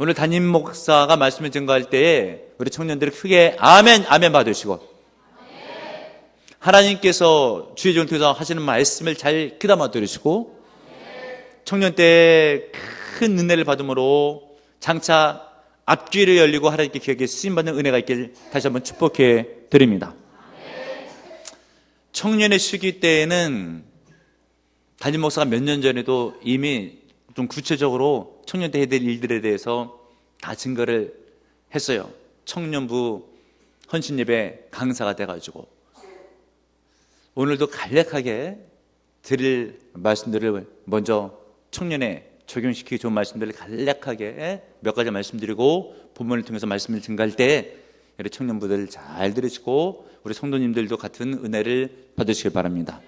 오늘 담임 목사가 말씀을 증거할 때에 우리 청년들이 크게 아멘, 아멘 받으시고, 하나님께서 주의 종을 통해서 하시는 말씀을 잘 귀담아 들으시고, 청년 때에 큰 은혜를 받음으로 장차 앞길을 열리고 하나님께 기억에 쓰임받는 은혜가 있길 다시 한번 축복해 드립니다. 청년의 시기 때에는 담임 목사가 몇 년 전에도 이미 좀 구체적으로 청년 때 해야 될 일들에 대해서 다 증거를 했어요. 청년부 헌신예배 강사가 돼가지고 오늘도 간략하게 드릴 말씀들을 먼저 청년에 적용시키기 좋은 말씀들을 간략하게 몇 가지 말씀드리고 본문을 통해서 말씀을 증가할 때 우리 청년부들 잘 들으시고 우리 성도님들도 같은 은혜를 받으시길 바랍니다.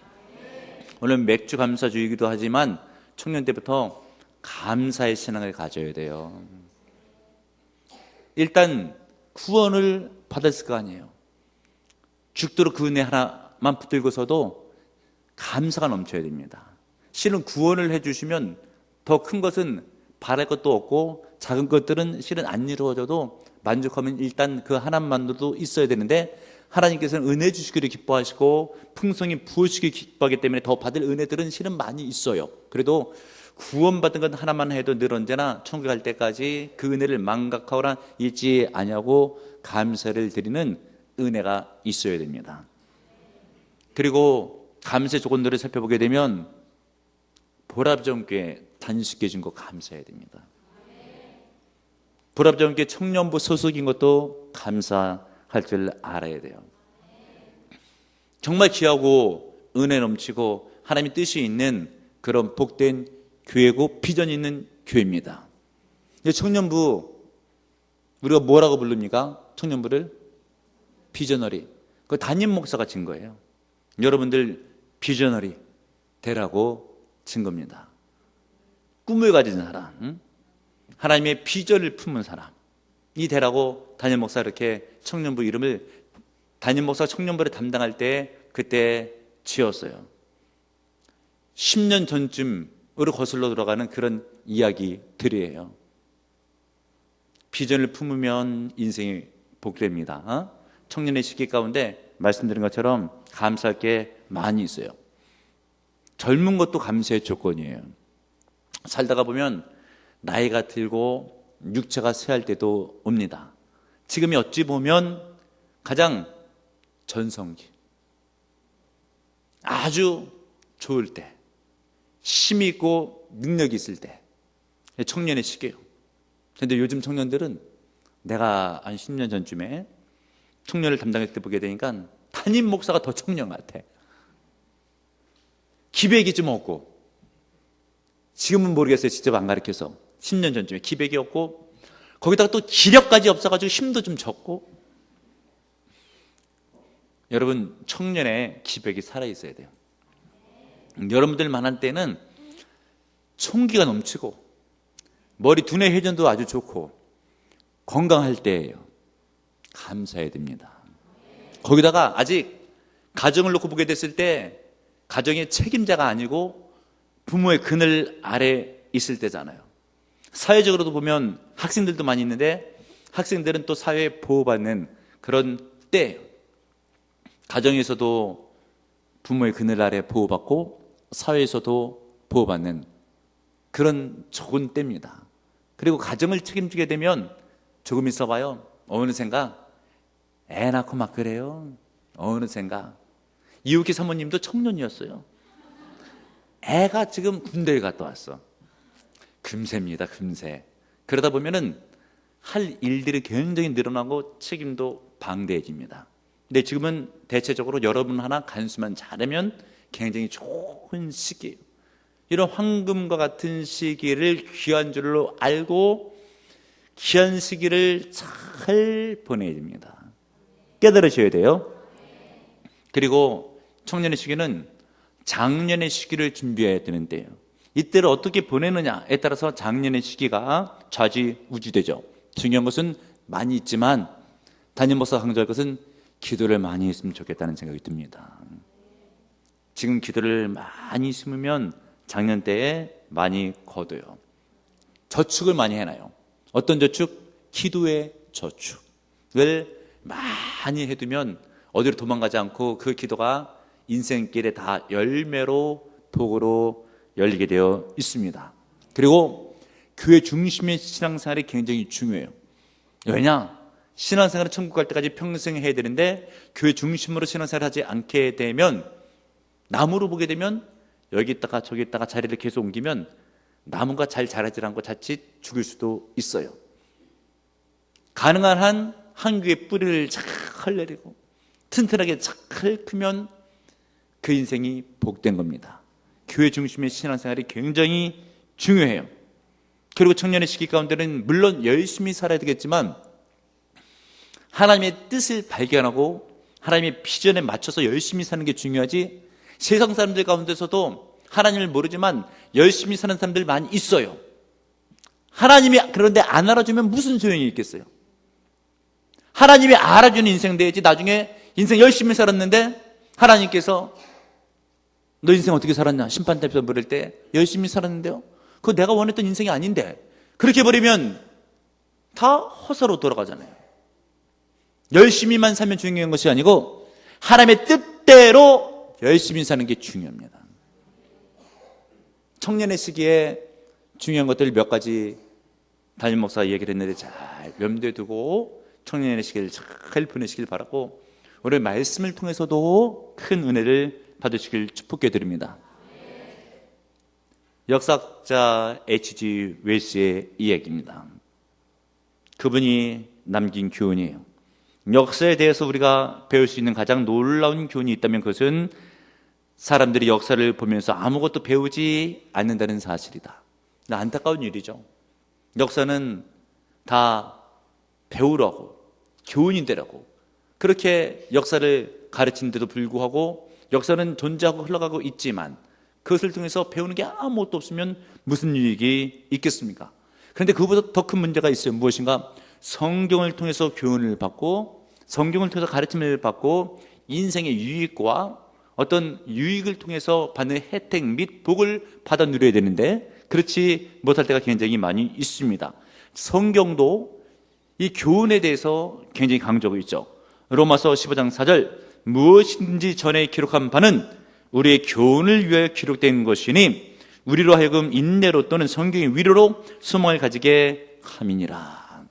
오늘 맥주 감사주이기도 하지만 청년 때부터 감사의 신앙을 가져야 돼요. 일단 구원을 받았을 거 아니에요. 죽도록 그 은혜 하나만 붙들고서도 감사가 넘쳐야 됩니다. 실은 구원을 해주시면 더 큰 것은 바랄 것도 없고 작은 것들은 실은 안 이루어져도 만족하면 일단 그 하나만으로도 있어야 되는데 하나님께서는 은혜 주시기를 기뻐하시고 풍성히 부으시기를 기뻐하기 때문에 더 받을 은혜들은 실은 많이 있어요. 그래도 구원받은 것 하나만 해도 늘 언제나 천국 갈 때까지 그 은혜를 망각하거나 잊지 아니하고 감사를 드리는 은혜가 있어야 됩니다. 그리고 감사의 조건들을 살펴보게 되면 보람점께 단식해 준 거 감사해야 됩니다. 보람점께 청년부 소속인 것도 감사할 줄 알아야 돼요. 정말 귀하고 은혜 넘치고 하나님의 뜻이 있는 그런 복된 교회고 비전이 있는 교회입니다. 청년부 우리가 뭐라고 부릅니까? 청년부를 비저너리. 그 담임 목사가 진 거예요. 여러분들 비저너리 되라고 진 겁니다. 꿈을 가진 사람, 하나님의 비전을 품은 사람이 되라고 담임 목사 이렇게 청년부 이름을 담임 목사 청년부를 담당할 때 그때 지었어요. 10년 전쯤으로 거슬러 들어가는 그런 이야기들이에요. 비전을 품으면 인생이 복됩니다. 청년의 시기 가운데 말씀드린 것처럼 감사할 게 많이 있어요. 젊은 것도 감사의 조건이에요. 살다가 보면 나이가 들고 육체가 쇠할 때도 옵니다. 지금이 어찌 보면 가장 전성기, 아주 좋을 때, 힘이 있고 능력이 있을 때 청년의 시기예요. 그런데 요즘 청년들은 내가 한 10년 전쯤에 청년을 담당했을 때 보게 되니까 담임 목사가 더 청년 같아. 기백이 좀 없고, 지금은 모르겠어요. 직접 안 가르쳐서 10년 전쯤에 기백이 없고 거기다가 또 기력까지 없어가지고 힘도 좀 적고. 여러분 청년의 기백이 살아있어야 돼요. 여러분들 만한 때는 총기가 넘치고 머리 두뇌 회전도 아주 좋고 건강할 때예요. 감사해야 됩니다. 거기다가 아직 가정을 놓고 보게 됐을 때 가정의 책임자가 아니고 부모의 그늘 아래 있을 때잖아요. 사회적으로도 보면 학생들도 많이 있는데 학생들은 또 사회에 보호받는 그런 때예요. 가정에서도 부모의 그늘 아래 보호받고 사회에서도 보호받는 그런 좋은 때입니다. 그리고 가정을 책임지게 되면 조금 있어봐요. 어느샌가 애 낳고 막 그래요. 어느샌가 이웃기 사모님도 청년이었어요. 애가 지금 군대에 갔다 왔어. 금세입니다. 금세. 그러다 보면은 할 일들이 굉장히 늘어나고 책임도 방대해집니다. 근데 지금은 대체적으로 여러분 하나 간수만 잘하면 굉장히 좋은 시기예요. 이런 황금과 같은 시기를 귀한 줄로 알고 귀한 시기를 잘 보내야 됩니다. 깨달으셔야 돼요. 그리고 청년의 시기는 장년의 시기를 준비해야 되는데요. 이때를 어떻게 보내느냐에 따라서 장년의 시기가 좌지우지되죠. 중요한 것은 많이 있지만 담임 목사가 강조할 것은 기도를 많이 했으면 좋겠다는 생각이 듭니다. 지금 기도를 많이 심으면 작년 때에 많이 거둬요. 저축을 많이 해놔요. 어떤 저축? 기도의 저축을 많이 해두면 어디로 도망가지 않고 그 기도가 인생길에 다 열매로 복으로 열리게 되어 있습니다. 그리고 교회 중심의 신앙생활이 굉장히 중요해요. 왜냐? 신앙생활은 천국 갈 때까지 평생 해야 되는데 교회 중심으로 신앙생활을 하지 않게 되면, 나무로 보게 되면 여기 있다가 저기 있다가 자리를 계속 옮기면 나무가 잘 자라지 않고 자칫 죽을 수도 있어요. 가능한 한 교회의 뿌리를 잘 내리고 튼튼하게 잘 크면 그 인생이 복된 겁니다. 교회 중심의 신앙생활이 굉장히 중요해요. 그리고 청년의 시기 가운데는 물론 열심히 살아야 되겠지만 하나님의 뜻을 발견하고 하나님의 비전에 맞춰서 열심히 사는 게 중요하지, 세상 사람들 가운데서도 하나님을 모르지만 열심히 사는 사람들 많이 있어요. 하나님이 그런데 안 알아주면 무슨 소용이 있겠어요? 하나님이 알아주는 인생 돼야지. 나중에 인생 열심히 살았는데 하나님께서 너 인생 어떻게 살았냐? 심판대에서 물을 때 열심히 살았는데요? 그거 내가 원했던 인생이 아닌데. 그렇게 버리면 다 허사로 돌아가잖아요. 열심히만 살면 중요한 것이 아니고 하나님의 뜻대로 열심히 사는 게 중요합니다. 청년의 시기에 중요한 것들 몇 가지 담임 목사가 얘기를 했는데 잘 염두에 두고 청년의 시기를 잘 보내시길 바라고, 오늘 말씀을 통해서도 큰 은혜를 받으시길 축복해 드립니다. 역사학자 H.G. 웰스의 이야기입니다. 그분이 남긴 교훈이에요. 역사에 대해서 우리가 배울 수 있는 가장 놀라운 교훈이 있다면 그것은 사람들이 역사를 보면서 아무것도 배우지 않는다는 사실이다. 안타까운 일이죠. 역사는 다 배우라고, 교훈이 되라고 그렇게 역사를 가르치는데도 불구하고 역사는 존재하고 흘러가고 있지만 그것을 통해서 배우는 게 아무것도 없으면 무슨 유익이 있겠습니까? 그런데 그보다 더 큰 문제가 있어요. 무엇인가? 성경을 통해서 교훈을 받고 성경을 통해서 가르침을 받고 인생의 유익과 어떤 유익을 통해서 받는 혜택 및 복을 받아 누려야 되는데 그렇지 못할 때가 굉장히 많이 있습니다. 성경도 이 교훈에 대해서 굉장히 강조하고 있죠. 로마서 15장 4절, 무엇인지 전에 기록한 바는 우리의 교훈을 위하여 기록된 것이니 우리로 하여금 인내로 또는 성경의 위로로 소망을 가지게 함이니라.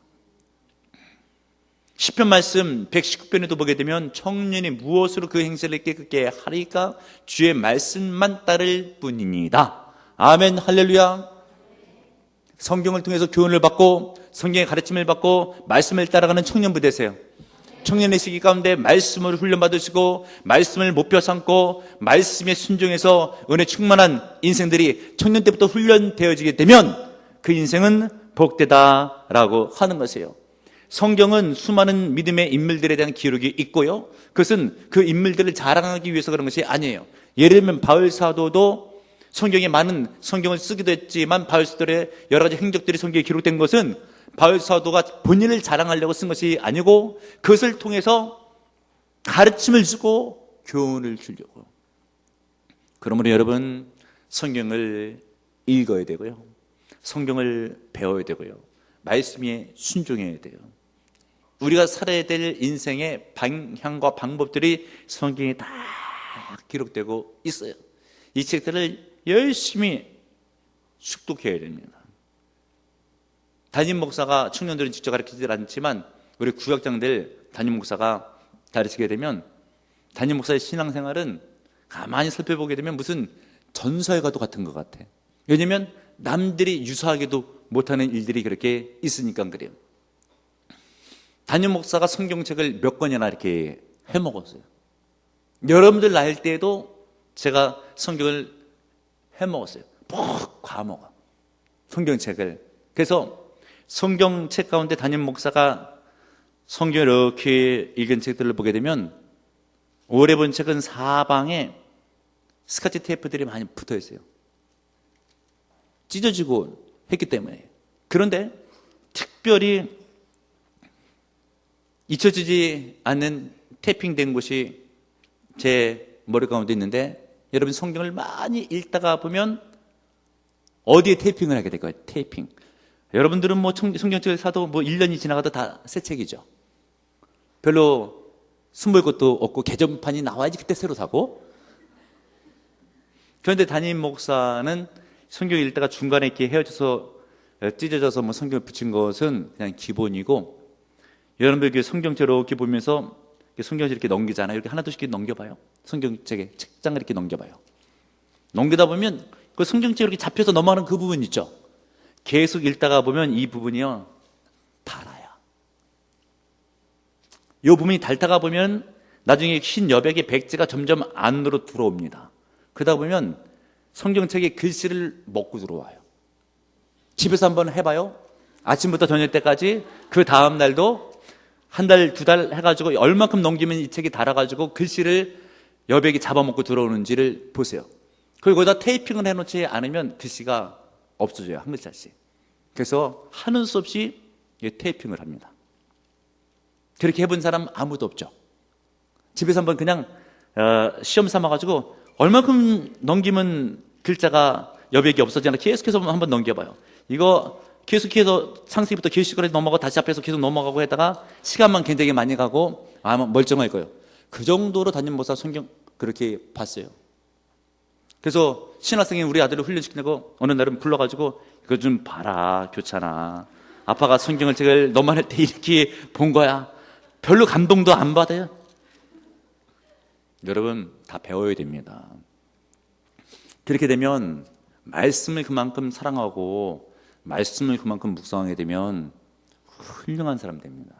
시편 말씀 119편에도 보게 되면 청년이 무엇으로 그 행세를 깨끗게 하리까? 주의 말씀만 따를 뿐이니이다. 아멘, 할렐루야. 성경을 통해서 교훈을 받고 성경의 가르침을 받고 말씀을 따라가는 청년부 되세요. 청년의 시기 가운데 말씀을 훈련받으시고 말씀을 목표 삼고 말씀에 순종해서 은혜 충만한 인생들이 청년 때부터 훈련되어지게 되면 그 인생은 복되다라고 하는 것이에요. 성경은 수많은 믿음의 인물들에 대한 기록이 있고요, 그것은 그 인물들을 자랑하기 위해서 그런 것이 아니에요. 예를 들면 바울 사도도 성경에 많은 성경을 쓰기도 했지만 바울 사도의 여러 가지 행적들이 성경에 기록된 것은 바울 사도가 본인을 자랑하려고 쓴 것이 아니고 그것을 통해서 가르침을 주고 교훈을 주려고. 그러므로 여러분, 성경을 읽어야 되고요, 성경을 배워야 되고요, 말씀에 순종해야 돼요. 우리가 살아야 될 인생의 방향과 방법들이 성경에 다 기록되고 있어요. 이 책들을 열심히 숙독해야 됩니다. 담임 목사가 청년들은 직접 가르치지 않지만 우리 구역장들 담임 목사가 가르치게 되면 담임 목사의 신앙생활은 가만히 살펴보게 되면 무슨 전설과도 같은 것 같아. 왜냐하면 남들이 유사하게도 못하는 일들이 그렇게 있으니까 그래요. 담임 목사가 성경책을 몇 권이나 이렇게 해먹었어요. 여러분들 나이 때에도 제가 성경을 해먹었어요. 푹 과먹어 성경책을. 그래서 성경책 가운데 담임 목사가 성경을 이렇게 읽은 책들을 보게 되면 오래 본 책은 사방에 스카치 테이프들이 많이 붙어 있어요. 찢어지고 했기 때문에. 그런데 특별히 잊혀지지 않는 테이핑된 곳이 제 머리 가운데 있는데, 여러분 성경을 많이 읽다가 보면 어디에 테이핑을 하게 될 거예요? 테이핑. 여러분들은 뭐 성경책을 사도 뭐 1년이 지나가도 다 새 책이죠. 별로 숨을 것도 없고 개정판이 나와야지 그때 새로 사고. 그런데 담임 목사는 성경 읽다가 중간에 이렇게 헤어져서 찢어져서 뭐 성경을 붙인 것은 그냥 기본이고, 여러분들 성경책으로 이렇게 보면서 성경책 이렇게 넘기잖아요. 이렇게 하나둘씩 넘겨봐요. 성경책에 책장을 이렇게 넘겨봐요. 넘기다 보면 그 성경책에 이렇게 잡혀서 넘어가는 그 부분 있죠. 계속 읽다가 보면 이 부분이요, 달아요. 이 부분이 닳다가 보면 나중에 흰 여백의 백지가 점점 안으로 들어옵니다. 그러다 보면 성경책의 글씨를 먹고 들어와요. 집에서 한번 해봐요. 아침부터 저녁 때까지 그 다음 날도 한 달, 두 달 해가지고 얼만큼 넘기면 이 책이 달아가지고 글씨를 여백이 잡아먹고 들어오는지를 보세요. 그리고 거기다 테이핑을 해놓지 않으면 글씨가 없어져요. 한 글자씩. 그래서 하는 수 없이 테이핑을 합니다. 그렇게 해본 사람 아무도 없죠. 집에서 한번 그냥 시험 삼아가지고 얼만큼 넘기면 글자가 여백이 없어지나 계속해서 한번 넘겨봐요. 이거 계속해서 창세기부터 계시록까지 넘어가고 다시 앞에서 계속 넘어가고 했다가 시간만 굉장히 많이 가고 아마 멀쩡할 거예요. 그 정도로 담임 목사 성경 그렇게 봤어요. 그래서 신학생이 우리 아들을 훈련시키려고 어느 날은 불러가지고 이거 좀 봐라, 교찬아. 아빠가 성경을 책을 너만 할 때 이렇게 본 거야. 별로 감동도 안 받아요. 여러분 다 배워야 됩니다. 그렇게 되면 말씀을 그만큼 사랑하고 말씀을 그만큼 묵상하게 되면 훌륭한 사람 됩니다.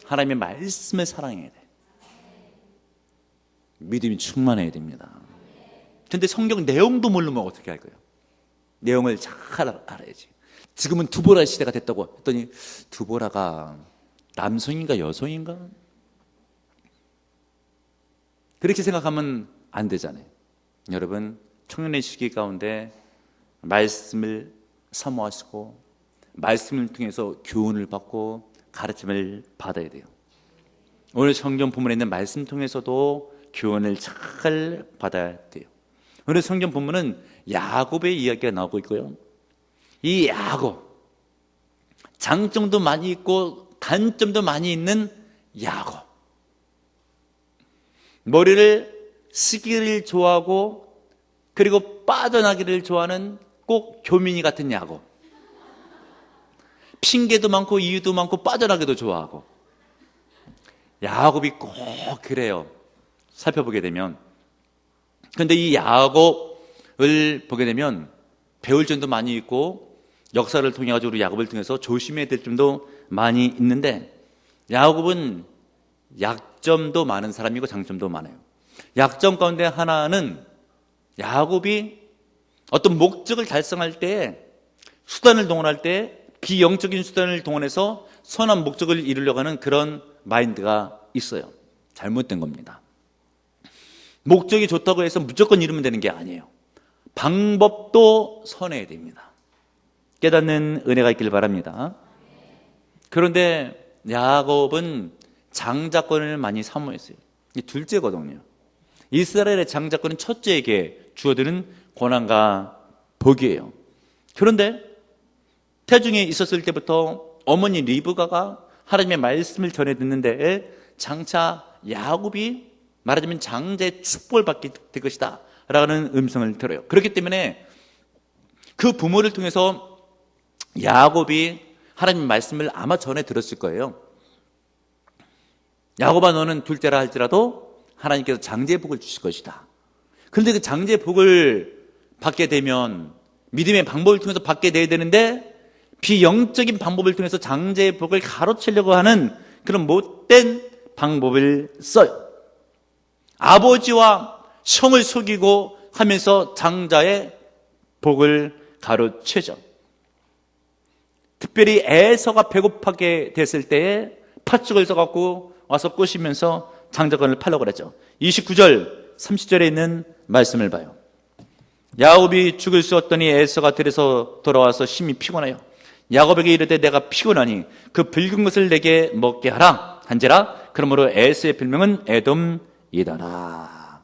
하나님의 말씀을 사랑해야 돼. 믿음이 충만해야 됩니다. 근데 성경 내용도 모르면 어떻게 할 거예요? 내용을 잘 알아야지. 지금은 두보라 시대가 됐다고 했더니 두보라가 남성인가 여성인가? 그렇게 생각하면 안 되잖아요. 여러분 청년의 시기 가운데 말씀을 사모하시고 말씀을 통해서 교훈을 받고 가르침을 받아야 돼요. 오늘 성경 본문에 있는 말씀 통해서도 교훈을 잘 받아야 돼요. 오늘 성경 본문은 야곱의 이야기가 나오고 있고요. 이 야곱, 장점도 많이 있고 단점도 많이 있는 야곱. 머리를 쓰기를 좋아하고 그리고 빠져나기를 좋아하는 꼭 교민이 같은 야곱. 핑계도 많고 이유도 많고 빠져나기도 좋아하고. 야곱이 꼭 그래요. 살펴보게 되면. 그런데 이 야곱을 보게 되면 배울 점도 많이 있고 역사를 통해 가지고 야곱을 통해서 조심해야 될 점도 많이 있는데, 야곱은 약점도 많은 사람이고 장점도 많아요. 약점 가운데 하나는 야곱이 어떤 목적을 달성할 때 수단을 동원할 때 비영적인 수단을 동원해서 선한 목적을 이루려고 하는 그런 마인드가 있어요. 잘못된 겁니다. 목적이 좋다고 해서 무조건 이루면 되는 게 아니에요. 방법도 선해야 됩니다. 깨닫는 은혜가 있길 바랍니다. 그런데 야곱은 장자권을 많이 사모했어요. 이게 둘째거든요. 이스라엘의 장자권은 첫째에게 주어드는 권한과 복이에요. 그런데 태중에 있었을 때부터 어머니 리브가가 하나님의 말씀을 전해 듣는데 장차 야곱이 말하자면 장자의 축복을 받게 될 것이다 라는 음성을 들어요. 그렇기 때문에 그 부모를 통해서 야곱이 하나님의 말씀을 아마 전해 들었을 거예요. 야곱아, 너는 둘째라 할지라도 하나님께서 장자의 복을 주실 것이다. 그런데 그 장자의 복을 받게 되면 믿음의 방법을 통해서 받게 돼야 되는데 비영적인 방법을 통해서 장자의 복을 가로채려고 하는 그런 못된 방법을 써요. 아버지와 형을 속이고 하면서 장자의 복을 가로채죠. 특별히 에서가 배고파게 됐을 때에 팥죽을 써갖고 와서 꼬시면서 장자권을 팔려고 그랬죠. 29절 30절에 있는 말씀을 봐요. 야곱이 죽을 쏘았더니 에서가 들에서 돌아와서 심히 피곤하여 야곱에게 이르되 내가 피곤하니 그 붉은 것을 내게 먹게 하라 한지라. 그러므로 에서의 별명은 에돔이다라.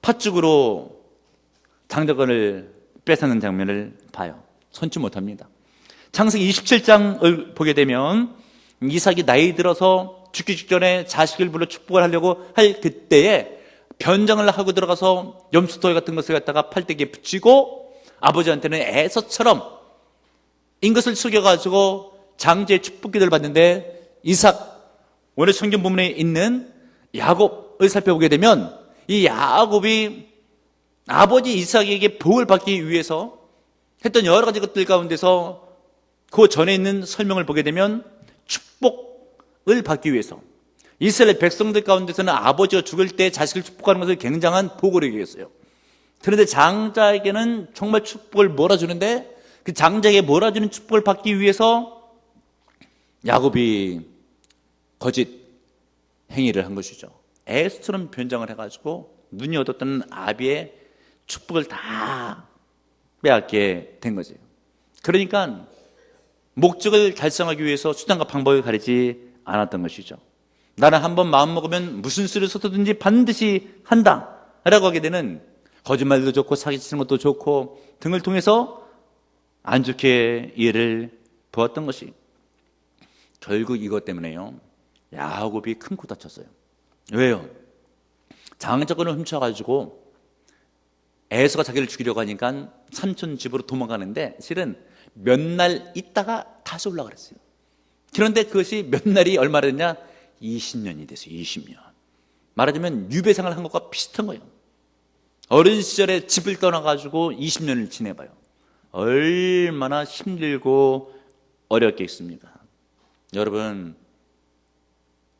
팥죽으로 장자권을 뺏어는 장면을 봐요. 선치 못합니다. 창세기 27장을 보게 되면 이삭이 나이 들어서 죽기 직전에 자식을 불러 축복을 하려고 할 그때에 변장을 하고 들어가서 염소털 같은 것을 갖다가 팔대기에 붙이고 아버지한테는 에서처럼 인것을 숙여가지고 장제의 축복기도를 받는데, 이삭, 오늘 성경 본문에 있는 야곱을 살펴보게 되면 이 야곱이 아버지 이삭에게 복을 받기 위해서 했던 여러 가지 것들 가운데서 그 전에 있는 설명을 보게 되면 축복을 받기 위해서 이스라엘 백성들 가운데서는 아버지가 죽을 때 자식을 축복하는 것을 굉장한 복으로 여겼어요. 그런데 장자에게는 정말 축복을 몰아주는데, 그 장자에게 몰아주는 축복을 받기 위해서 야곱이 거짓 행위를 한 것이죠. 에스처럼 변장을 해가지고 눈이 얻었던 아비의 축복을 다 빼앗게 된 거죠. 그러니까 목적을 달성하기 위해서 수단과 방법을 가리지 않았던 것이죠. 나는 한번 마음먹으면 무슨 수를 써서든지 반드시 한다 라고 하게 되는, 거짓말도 좋고 사기치는 것도 좋고 등을 통해서 안 좋게 이해를 보았던 것이, 결국 이것 때문에요, 야곱이 큰 코 다쳤어요. 왜요? 장자권을 훔쳐가지고 에서가 자기를 죽이려고 하니까 삼촌 집으로 도망가는데 실은 몇 날 있다가 다시 올라가 그랬어요. 그런데 그것이 몇 날이 얼마나 됐냐? 20년이 됐어요. 20년. 말하자면 유배생활을 한 것과 비슷한 거예요. 어린 시절에 집을 떠나가지고 20년을 지내봐요. 얼마나 힘들고 어렵겠습니까? 여러분,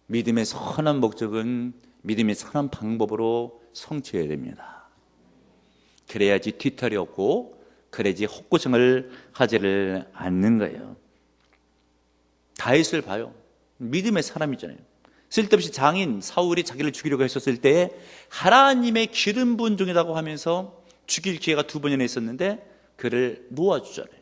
믿음의 선한 목적은 믿음의 선한 방법으로 성취해야 됩니다. 그래야지 뒤탈이 없고, 그래야지 헛구성을 하지를 않는 거예요. 다윗을 봐요. 믿음의 사람이잖아요. 쓸데없이 장인 사울이 자기를 죽이려고 했었을 때 하나님의 기름 부은 종이라고 하면서 죽일 기회가 2번이나 있었는데 그를 놓아주잖아요.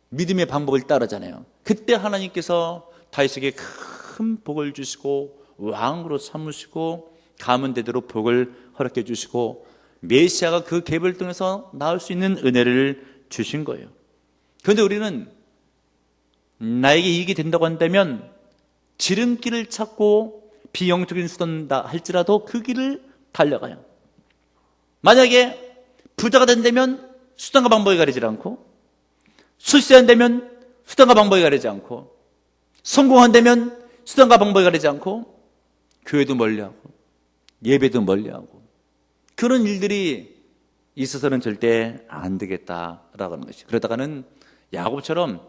믿음의 방법을 따르잖아요. 그때 하나님께서 다윗에게 큰 복을 주시고 왕으로 삼으시고 가문대대로 복을 허락해 주시고 메시아가 그 갭을 통해서 나올 수 있는 은혜를 주신 거예요. 그런데 우리는 나에게 이익이 된다고 한다면 지름길을 찾고 비영적인 수단다 할지라도 그 길을 달려가요. 만약에 부자가 된다면 수단과 방법이 가리지 않고, 출세한다면 수단과 방법이 가리지 않고, 성공한다면 수단과 방법이 가리지 않고, 교회도 멀리하고 예배도 멀리하고, 그런 일들이 있어서는 절대 안 되겠다라고 하는 것이, 그러다가는 야곱처럼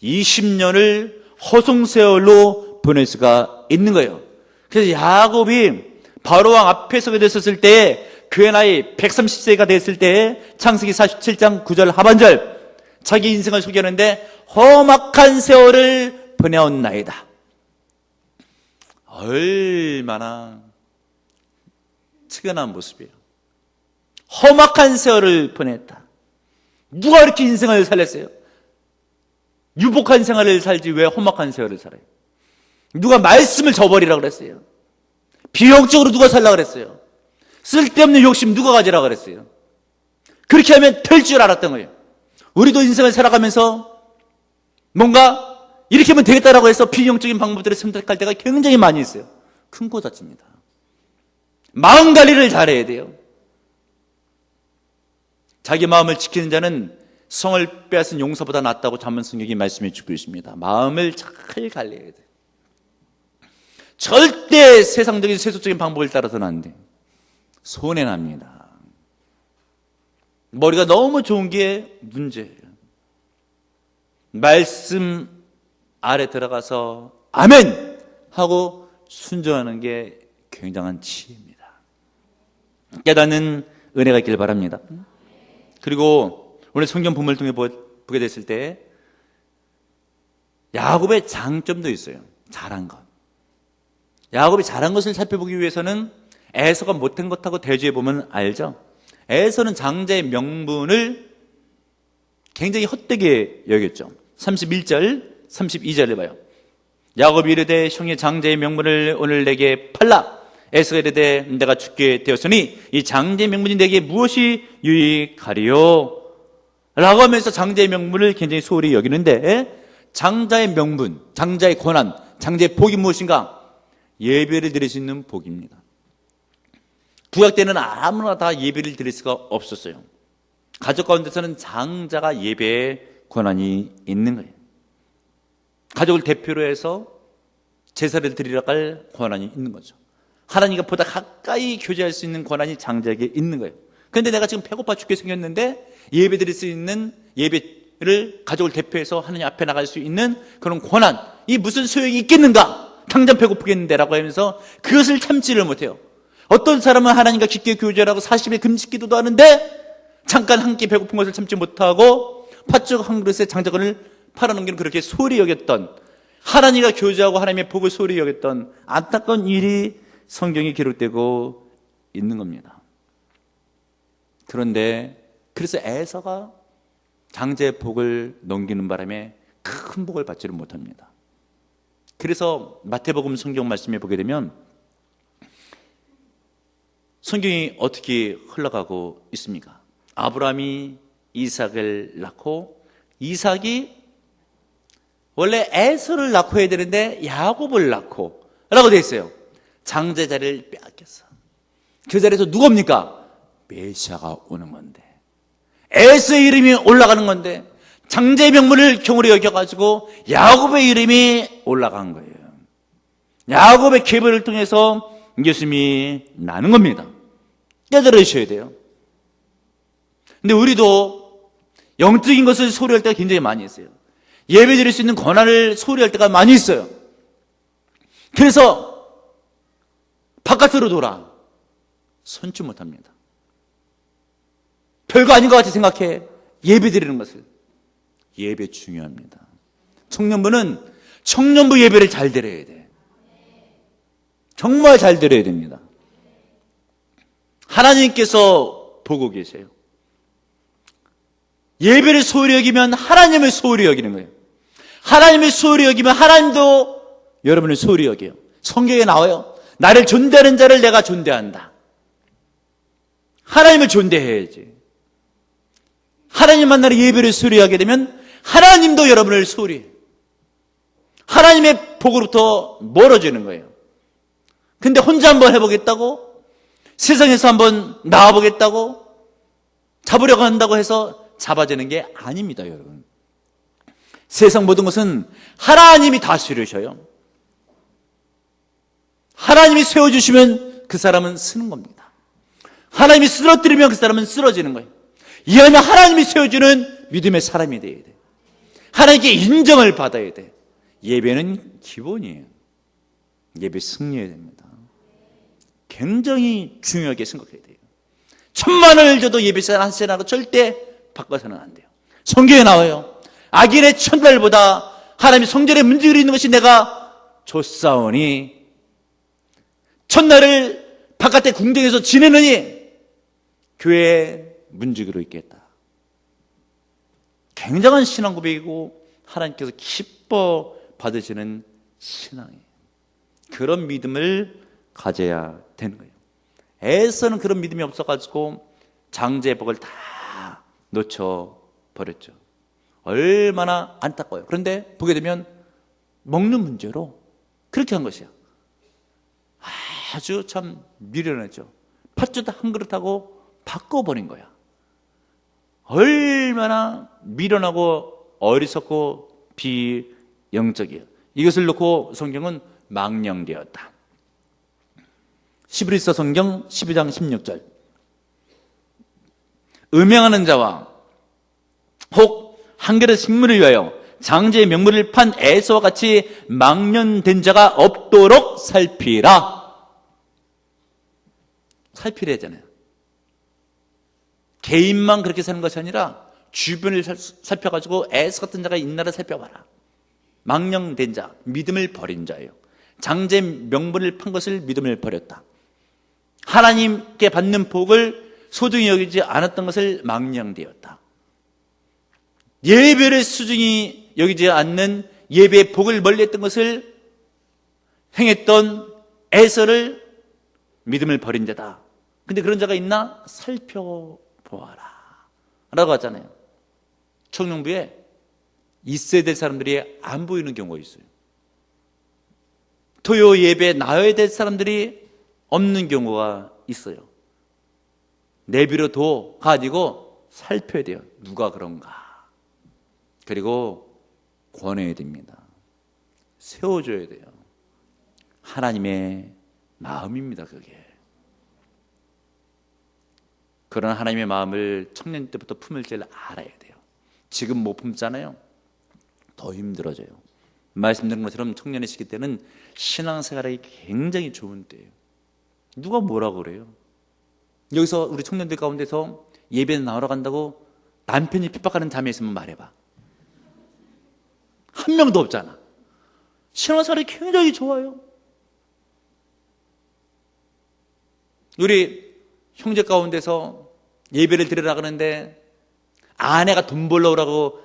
20년을 허송세월로 보낼 수가 있는 거예요. 그래서 야곱이 바로왕 앞에 서게 됐었을 때, 그의 나이 130세가 됐을 때 창세기 47장 9절 하반절 자기 인생을 소개하는데 험악한 세월을 보내온 나이다. 얼마나 측은한 모습이에요. 험악한 세월을 보냈다. 누가 이렇게 인생을 살렸어요? 유복한 생활을 살지 왜 험악한 세월을 살아요? 누가 말씀을 저버리라고 그랬어요? 비용적으로 누가 살라고 그랬어요? 쓸데없는 욕심 누가 가지라고 그랬어요? 그렇게 하면 될 줄 알았던 거예요. 우리도 인생을 살아가면서 뭔가 이렇게 하면 되겠다라고 해서 비용적인 방법들을 선택할 때가 굉장히 많이 있어요. 큰 코 다칩니다. 마음 관리를 잘해야 돼요. 자기 마음을 지키는 자는 성을 빼앗은 용사보다 낫다고 잠언 성경이 말씀해 주고 있습니다. 마음을 잘 관리해야 돼요. 절대 세상적인 세속적인 방법을 따라서는 안 돼요. 손해납니다. 머리가 너무 좋은 게 문제예요. 말씀 아래 들어가서 아멘 하고 순종하는 게 굉장한 지혜입니다. 깨닫는 은혜가 있길 바랍니다. 그리고 오늘 성경 본문을 통해 보게 됐을 때 야곱의 장점도 있어요. 잘한 것. 야곱이 잘한 것을 살펴보기 위해서는 에서가 못한 것하고 대조해 보면 알죠. 에서는 장자의 명분을 굉장히 헛되게 여겼죠. 31절, 32절을 봐요. 야곱이 이르되 형의 장자의 명분을 오늘 내게 팔라. 에서가 이르되 내가 죽게 되었으니 이 장자의 명분이 내게 무엇이 유익하리요? 라고 하면서 장자의 명분을 굉장히 소홀히 여기는데, 장자의 명분, 장자의 권한, 장자의 복이 무엇인가? 예배를 드릴 수 있는 복입니다. 구약 때는 아무나 다 예배를 드릴 수가 없었어요. 가족 가운데서는 장자가 예배의 권한이 있는 거예요. 가족을 대표로 해서 제사를 드리라고 할 권한이 있는 거죠. 하나님과 보다 가까이 교제할 수 있는 권한이 장자에게 있는 거예요. 그런데 내가 지금 배고파 죽게 생겼는데 예배 드릴 수 있는, 예배를 가족을 대표해서 하나님 앞에 나갈 수 있는 그런 권한, 이 무슨 소용이 있겠는가? 당장 배고프겠는데 라고 하면서 그것을 참지를 못해요. 어떤 사람은 하나님과 깊게 교제하고 40일 금식 기도도 하는데 잠깐 한 끼 배고픈 것을 참지 못하고 팥죽 한 그릇에 장자권을 팔아넘기는, 그렇게 소홀히 여겼던, 하나님과 교제하고 하나님의 복을 소홀히 여겼던 안타까운 일이 성경에 기록되고 있는 겁니다. 그런데 그래서 에서가 장자의 복을 넘기는 바람에 큰 복을 받지를 못합니다. 그래서 마태복음 성경 말씀에 보게 되면 성경이 어떻게 흘러가고 있습니까? 아브라함이 이삭을 낳고, 이삭이 원래 에서를 낳고 해야 되는데 야곱을 낳고 라고 되어 있어요. 장자 자리를 빼앗겼어. 그 자리에서 누굽니까? 메시아가 오는 건데, 에서의 이름이 올라가는 건데, 장자의 명분을 경홀히 여겨가지고 야곱의 이름이 올라간 거예요. 야곱의 계보를 통해서 예수님이 나는 겁니다. 깨달으셔야 돼요. 근데 우리도 영적인 것을 소리할 때가 굉장히 많이 있어요. 예배 드릴 수 있는 권한을 소리할 때가 많이 있어요. 그래서 바깥으로 돌아 선지 못합니다. 별거 아닌 것 같이 생각해. 예배 드리는 것을. 예배 중요합니다. 청년부는 청년부 예배를 잘 드려야 돼. 정말 잘 드려야 됩니다. 하나님께서 보고 계세요. 예배를 소홀히 여기면 하나님을 소홀히 여기는 거예요. 하나님을 소홀히 여기면 하나님도 여러분을 소홀히 여겨요. 성경에 나와요. 나를 존대하는 자를 내가 존대한다. 하나님을 존대해야지. 하나님 만나러 예배를 소홀히 하게 되면 하나님도 여러분을 소홀히 해요. 하나님의 복으로부터 멀어지는 거예요. 근데 혼자 한번 해보겠다고, 세상에서 한번 나와보겠다고, 잡으려고 한다고 해서 잡아지는 게 아닙니다, 여러분. 세상 모든 것은 하나님이 다스리셔요. 하나님이 세워주시면 그 사람은 쓰는 겁니다. 하나님이 쓰러뜨리면 그 사람은 쓰러지는 거예요. 이하면 하나님이 세워주는 믿음의 사람이 돼야 돼. 하나님께 인정을 받아야 돼. 예배는 기본이에요. 예배 승리해야 됩니다. 굉장히 중요하게 생각해야 돼요. 1,000,000원을 줘도 예배시간 한 시간하고 절대 바꿔서는 안 돼요. 성경에 나와요. 악인의 첫날보다 하나님의 성전에 문지기로 있는 것이 내가 줬사오니, 첫날을 바깥에 궁정에서 지내느니 교회에 문지기로 있겠다. 굉장한 신앙 고백이고 하나님께서 기뻐 받으시는 신앙이에요. 그런 믿음을 가져야 되는 거예요. 에서는 그런 믿음이 없어가지고 장자의 복을 다 놓쳐버렸죠. 얼마나 안타까워요. 그런데 보게 되면 먹는 문제로 그렇게 한 것이야. 아주 참 미련하죠. 팥죽 한 그릇하고 바꿔버린 거야. 얼마나 미련하고 어리석고 비영적이에요. 이것을 놓고 성경은 망령되었다. 히브리서 성경 12장 16절. 음행하는 자와 혹 한 그릇 식물을 위하여 장자의 명분을 판 에서와 같이 망령된 자가 없도록 살피라. 살피라 하잖아요. 개인만 그렇게 사는 것이 아니라 주변을 살펴가지고 에서 같은 자가 있나를 살펴봐라. 망령된 자, 믿음을 버린 자예요. 장자의 명분을 판 것을 믿음을 버렸다. 하나님께 받는 복을 소중히 여기지 않았던 것을 망령되었다. 예배를 소중히 여기지 않는 예배의 복을 멀리했던 것을 행했던 에서를 믿음을 버린 자다. 근데 그런 자가 있나? 살펴보아라 라고 하잖아요. 청년부에 있어야 될 사람들이 안 보이는 경우가 있어요. 토요 예배에 나와야 될 사람들이 없는 경우가 있어요. 내비로 가지고 살펴야 돼요. 누가 그런가. 그리고 권해야 됩니다. 세워줘야 돼요. 하나님의 마음입니다, 그게. 그런 하나님의 마음을 청년 때부터 품을 줄 알아야 돼요. 지금 못 품잖아요. 더 힘들어져요. 말씀드린 것처럼 청년의 시기 때는 신앙생활이 굉장히 좋은 때예요. 누가 뭐라고 그래요? 여기서 우리 청년들 가운데서 예배에 나오러 간다고 남편이 핍박하는 자매 있으면 말해봐. 한 명도 없잖아. 신앙생활이 굉장히 좋아요. 우리 형제 가운데서 예배를 드리러 가는데 아내가 돈 벌러 오라고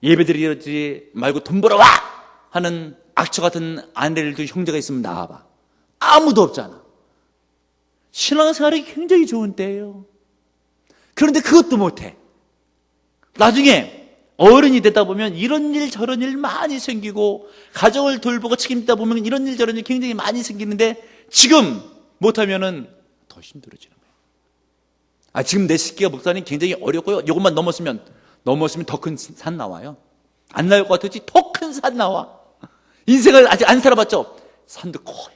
예배 드리지 말고 돈 벌어 와! 하는 악처 같은 아내를 둔 형제가 있으면 나와봐. 아무도 없잖아. 신앙생활이 굉장히 좋은 때예요. 그런데 그것도 못해. 나중에 어른이 되다 보면 이런 일 저런 일 많이 생기고 가정을 돌보고 책임지다 보면 이런 일 저런 일 굉장히 많이 생기는데 지금 못하면은 더 힘들어지는 거예요. 지금 내 시기가 목사님 굉장히 어렵고요. 이것만 넘었으면 더 큰 산 나와요. 안 나올 것 같았지? 더 큰 산 나와. 인생을 아직 안 살아봤죠? 산도 커요.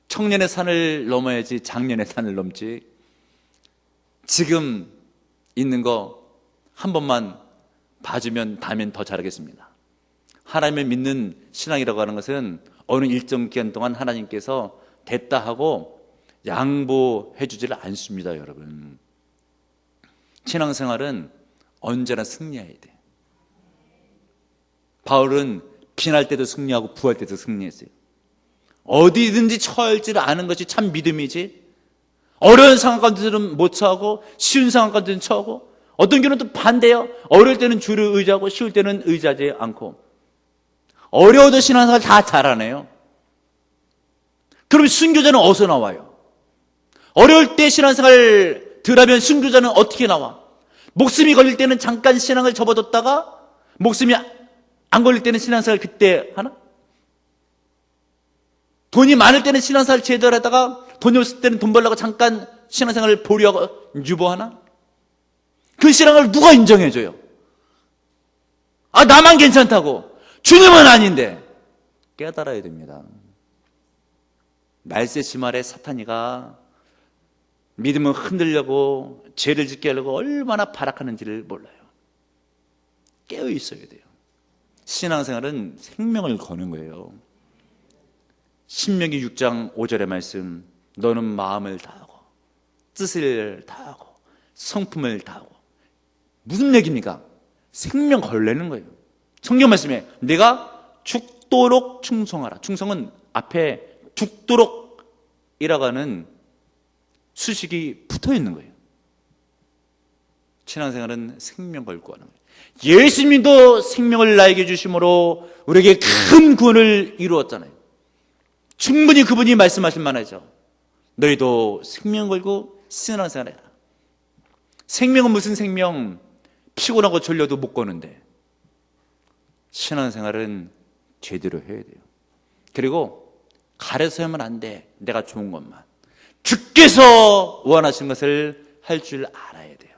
청년의 산을 넘어야지 장년의 산을 넘지. 지금 있는 거 한 번만 봐주면 다음엔 더 잘하겠습니다. 하나님을 믿는 신앙이라고 하는 것은 어느 일정 기간 동안 하나님께서 됐다 하고 양보해 주지를 않습니다, 여러분. 신앙생활은 언제나 승리해야 돼. 바울은 빈할 때도 승리하고 부할 때도 승리했어요. 어디든지 처할지를 아는 것이 참 믿음이지. 어려운 상황 가운데서는 못 처하고 쉬운 상황 가운데는 처하고 어떤 경우는 또 반대예요. 어려울 때는 주를 의지하고 쉬울 때는 의지하지 않고. 어려워도 신앙생활 다 잘하네요. 그럼 순교자는 어디서 나와요? 어려울 때 신앙생활 덜하면 순교자는 어떻게 나와? 목숨이 걸릴 때는 잠깐 신앙을 접어뒀다가 목숨이 안 걸릴 때는 신앙생활 그때 하나? 돈이 많을 때는 신앙생활 제대로 하다가 돈이 없을 때는 돈 벌려고 잠깐 신앙생활을 보려고 유보하나? 그 신앙을 누가 인정해줘요? 나만 괜찮다고. 주님은 아닌데. 깨달아야 됩니다. 말세시 말에 사탄이가 믿음을 흔들려고 죄를 짓게 하려고 얼마나 발악하는지를 몰라요. 깨어 있어야 돼요. 신앙생활은 생명을 거는 거예요. 신명기 6장 5절의 말씀, 너는 마음을 다하고 뜻을 다하고 성품을 다하고. 무슨 얘기입니까? 생명 걸려는 거예요. 성경 말씀에 내가 죽도록 충성하라. 충성은 앞에 죽도록이라고 하는 수식이 붙어 있는 거예요. 신앙생활은 생명 걸고 하는 거예요. 예수님도 생명을 나에게 주심으로 우리에게 큰 구원을 이루었잖아요. 충분히 그분이 말씀하실 만하죠. 너희도 생명 걸고 신앙생활 해라. 생명은 무슨 생명? 피곤하고 졸려도 못 거는데. 신앙생활은 제대로 해야 돼요. 그리고 가려서 하면 안 돼. 내가 좋은 것만. 주께서 원하시는 것을 할 줄 알아야 돼요.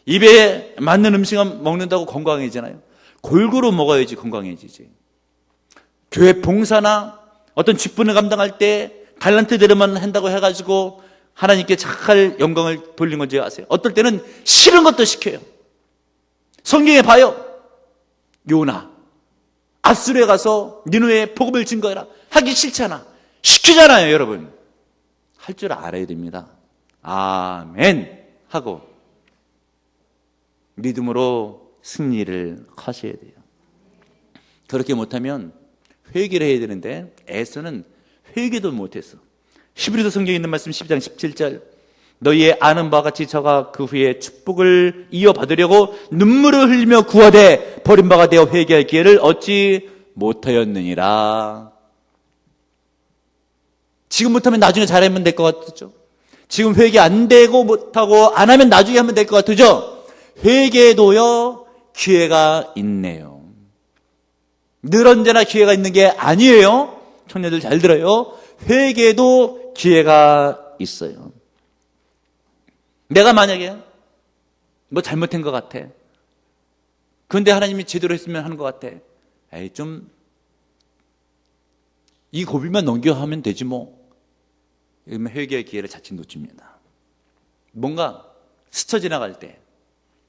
입에 맞는 음식을 먹는다고 건강해지나요? 골고루 먹어야지 건강해지지. 교회 봉사나 어떤 직분을 감당할 때 달란트대로만 한다고 해가지고 하나님께 착할 영광을 돌린 건지 아세요? 어떨 때는 싫은 것도 시켜요. 성경에 봐요. 요나 앗술에 가서 니느웨에 복음을 증거해라. 하기 싫잖아. 시키잖아요, 여러분. 할 줄 알아야 됩니다. 아멘 하고 믿음으로 승리를 하셔야 돼요. 그렇게 못하면 회개를 해야 되는데 애써는 회개도 못했어. 히브리서 성경에 있는 말씀 12장 17절, 너희의 아는 바와 같이 저가 그 후에 축복을 이어받으려고 눈물을 흘리며 구하되 버린 바가 되어 회개할 기회를 얻지 못하였느니라. 지금 못하면 나중에 잘하면 될 것 같죠? 지금 회개 안 되고 못하고 안 하면 나중에 하면 될 것 같으죠? 회개도요, 기회가 있네요. 늘 언제나 기회가 있는 게 아니에요. 청년들 잘 들어요. 회개도 기회가 있어요. 내가 만약에 뭐 잘못한 것 같아. 그런데 하나님이 제대로 했으면 하는 것 같아. 에이, 좀 이 고비만 넘겨 하면 되지 뭐. 이러면 회개의 기회를 자칫 놓칩니다. 뭔가 스쳐 지나갈 때,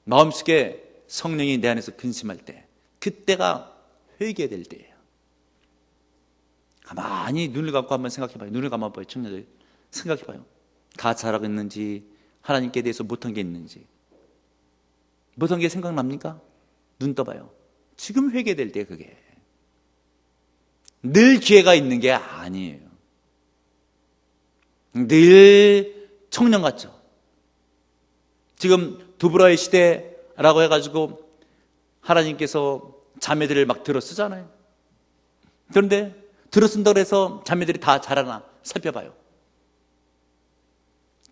마음속에 성령이 내 안에서 근심할 때, 그때가 회개될 때예요. 가만히 눈을 감고 한번 생각해봐요. 눈을 감아봐요. 청년들 생각해봐요. 다 잘하고 있는지, 하나님께 대해서 못한 게 있는지. 못한 게 생각납니까? 눈 떠봐요. 지금 회개될 때 그게 늘 기회가 있는 게 아니에요. 늘 청년 같죠. 지금 두브라의 시대라고 해가지고 하나님께서 자매들을 막 들어 쓰잖아요. 그런데 들어 쓴다고 해서 자매들이 다 잘하나 살펴봐요.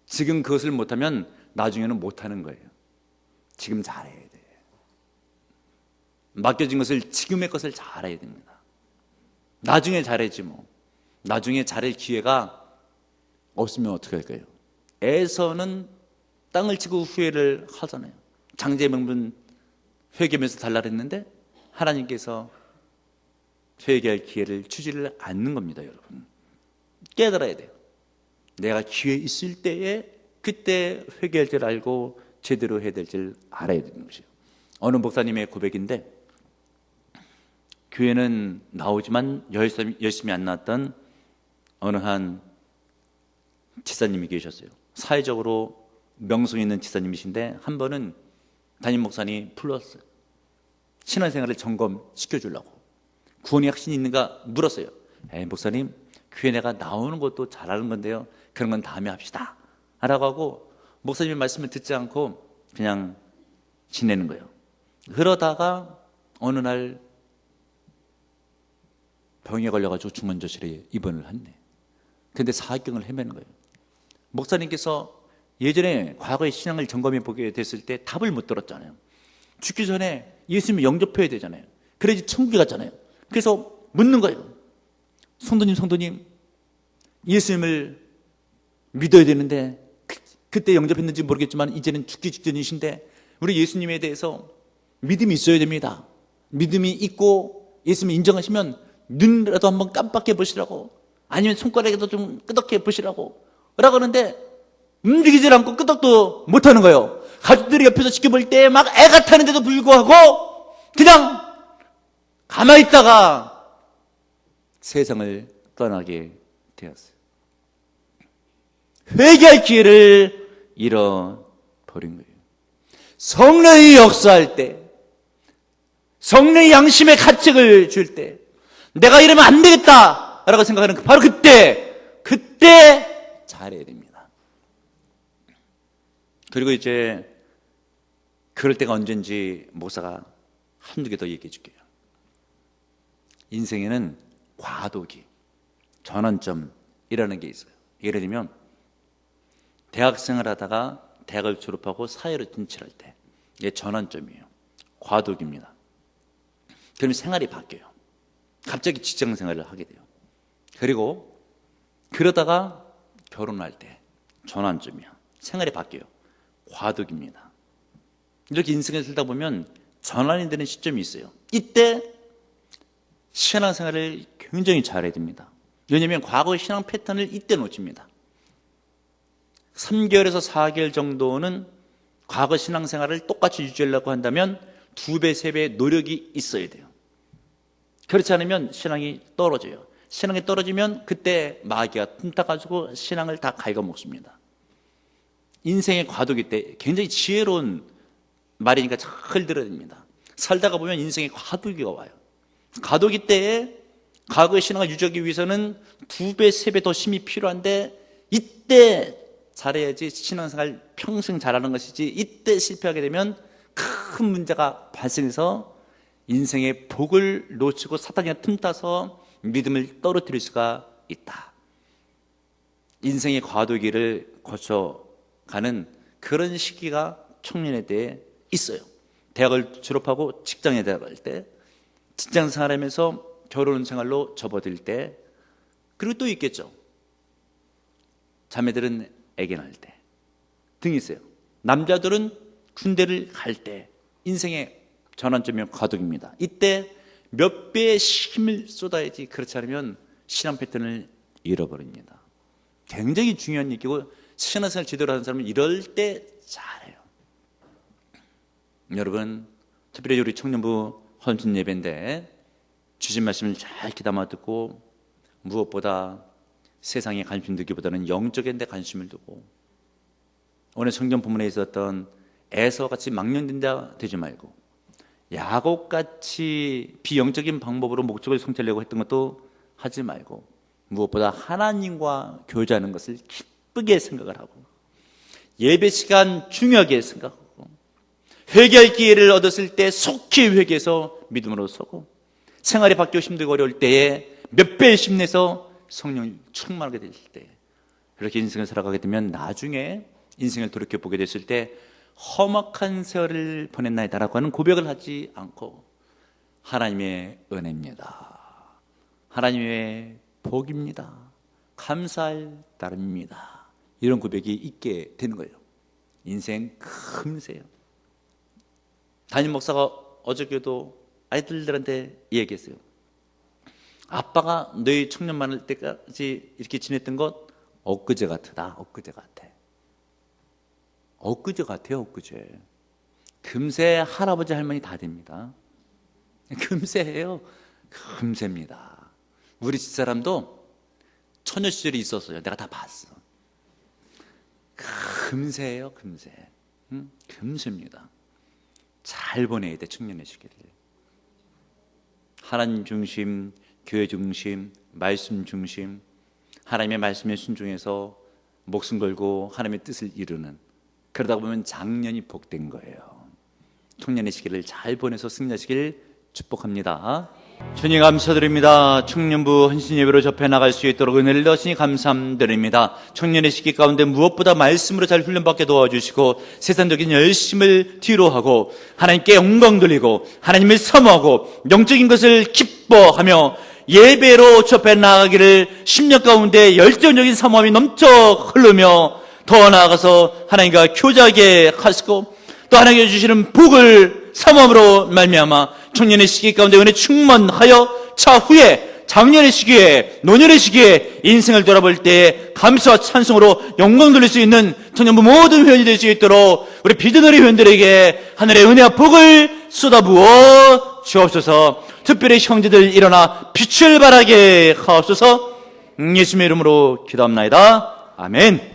지금 그것을 못하면 나중에는 못하는 거예요. 지금 잘해야 돼. 맡겨진 것을, 지금의 것을 잘해야 됩니다. 나중에 잘해야지 뭐. 나중에 잘할 기회가 없으면 어떻게 할까요? 에서는 땅을 치고 후회를 하잖아요. 장제 명분 회개하면서 달라 그랬는데 하나님께서 회개할 기회를 주지를 않는 겁니다, 여러분. 깨달아야 돼요. 내가 기회 있을 때에 그때 회개할 줄 알고 제대로 해야 될 줄 알아야 되는 것이에요. 어느 목사님의 고백인데, 교회는 나오지만 열심히 안 나왔던 어느 한 지사님이 계셨어요. 사회적으로 명성 있는 지사님이신데, 한 번은 담임 목사님이 불렀어요. 신앙생활을 점검시켜 주려고. 구원의 확신이 있는가 물었어요. 에이, 목사님, 교회 내가 나오는 것도 잘하는 건데요, 그런 건 다음에 합시다 라고 하고 목사님의 말씀을 듣지 않고 그냥 지내는 거예요. 그러다가 어느 날 병에 걸려가지고 중환자실에 입원을 했네. 근데 사경을 헤매는 거예요. 목사님께서 예전에 과거의 신앙을 점검해 보게 됐을 때 답을 못 들었잖아요. 죽기 전에 예수님을 영접해야 되잖아요. 그래야지 천국에 갔잖아요. 그래서 묻는 거예요. 성도님, 예수님을 믿어야 되는데 그때 영접했는지 모르겠지만 이제는 죽기 직전이신데 우리 예수님에 대해서 믿음이 있어야 됩니다. 믿음이 있고 예수님을 인정하시면 눈이라도 한번 깜빡해 보시라고, 아니면 손가락에도 좀 끄덕해 보시라고 라고 하는데 움직이질 않고 끄덕도 못하는 거예요. 가족들이 옆에서 지켜볼 때 막 애가 타는데도 불구하고 그냥 가만히 있다가 세상을 떠나게 되었어요. 회개할 기회를 잃어버린 거예요. 성령이 역사할 때, 성령의 양심의 가책을 줄 때, 내가 이러면 안 되겠다 라고 생각하는 바로 그때 잘해야 됩니다. 그리고 이제 그럴 때가 언젠지 목사가 한두 개 더 얘기해 줄게요. 인생에는 과도기, 전환점이라는 게 있어요. 예를 들면 대학생을 하다가 대학을 졸업하고 사회로 진출할 때 이게 전환점이에요. 과도기입니다. 그러면 생활이 바뀌어요. 갑자기 직장 생활을 하게 돼요. 그리고 그러다가 결혼할 때 전환점이야. 생활이 바뀌어요. 과도기입니다. 이렇게 인생을 살다 보면 전환이 되는 시점이 있어요. 이때 신앙생활을 굉장히 잘해야 됩니다. 왜냐하면 과거의 신앙 패턴을 이때 놓칩니다. 3개월에서 4개월 정도는 과거 신앙생활을 똑같이 유지하려고 한다면 2배, 3배의 노력이 있어야 돼요. 그렇지 않으면 신앙이 떨어져요. 신앙이 떨어지면 그때 마귀가 틈타가지고 신앙을 다 갉아먹습니다. 인생의 과도기 때 굉장히 지혜로운 말이니까 잘 들어야 됩니다. 살다가 보면 인생의 과도기가 와요. 과도기 때에 과거의 신앙을 유지하기 위해서는 2배, 3배 더 힘이 필요한데 이때 잘해야지 신앙생활 평생 잘하는 것이지 이때 실패하게 되면 큰 문제가 발생해서 인생의 복을 놓치고 사탄이 틈타서 믿음을 떨어뜨릴 수가 있다. 인생의 과도기를 거쳐가는 그런 시기가 청년에 대해 있어요. 대학을 졸업하고 직장에 들어갈 때, 직장 생활하면서 결혼 생활로 접어들 때, 그리고 또 있겠죠. 자매들은 아기 낳을 때 등이 있어요. 남자들은 군대를 갈 때, 인생의 전환점이 과도기입니다. 이때 몇 배의 힘을 쏟아야지, 그렇지 않으면 신앙 패턴을 잃어버립니다. 굉장히 중요한 얘기고, 신앙생활 제대로 하는 사람은 이럴 때 잘해요. 여러분, 특별히 우리 청년부 헌신 예배인데 주신 말씀을 잘 귀담아 듣고, 무엇보다 세상에 관심 두기보다는 영적인 데 관심을 두고, 오늘 성경 본문에 있었던 에서같이 망령된 자 되지 말고, 야곱같이 비영적인 방법으로 목적을 성취하려고 했던 것도 하지 말고, 무엇보다 하나님과 교제하는 것을 기쁘게 생각을 하고, 예배 시간 중요하게 생각하고, 회개할 기회를 얻었을 때 속히 회개해서 믿음으로 서고, 생활이 바뀌고 힘들고 어려울 때에 몇 배의 힘내서 성령을 충만하게 되실 때, 그렇게 인생을 살아가게 되면 나중에 인생을 돌이켜보게 됐을 때 험악한 세월을 보냈나이다라고 하는 고백을 하지 않고, 하나님의 은혜입니다, 하나님의 복입니다, 감사할 따름입니다, 이런 고백이 있게 되는 거예요. 인생 금세요. 담임 목사가 어저께도 아이들한테 얘기했어요. 아빠가 너희 청년 많을 때까지 이렇게 지냈던 것 엊그제 같다. 엊그제 같아. 엊그제 같아요. 엊그제. 금세 할아버지 할머니 다 됩니다. 금세예요. 금세입니다. 우리 집사람도 처녀 시절이 있었어요. 내가 다 봤어. 금세예요. 금세. 금세입니다. 잘 보내야 돼, 청년의 시기를. 하나님 중심, 교회 중심, 말씀 중심, 하나님의 말씀에 순종해서 목숨 걸고 하나님의 뜻을 이루는, 그러다 보면 장년이 복된 거예요. 청년의 시기를 잘 보내서 승리하시길 축복합니다. 주님 감사드립니다. 청년부 헌신 예배로 접해 나갈 수 있도록 은혜를 넣으시니 감사드립니다. 청년의 시기 가운데 무엇보다 말씀으로 잘 훈련받게 도와주시고, 세상적인 열심을 뒤로 하고 하나님께 영광 돌리고 하나님을 사모하고 영적인 것을 기뻐하며 예배로 접해 나가기를 10년 가운데 열정적인 사모함이 넘쳐 흐르며, 더 나아가서 하나님과 교제하게 하시고, 또 하나님께 주시는 복을 사모함으로 말미암아 청년의 시기 가운데 은혜 충만하여 차후에 장년의 시기에, 노년의 시기에 인생을 돌아볼 때에 감사와 찬송으로 영광 돌릴 수 있는 청년부 모든 회원이 될 수 있도록 우리 비전어리 회원들에게 하늘의 은혜와 복을 쏟아부어 주옵소서. 특별히 형제들 일어나 빛을 발하게 하옵소서. 예수님의 이름으로 기도합나이다. 아멘.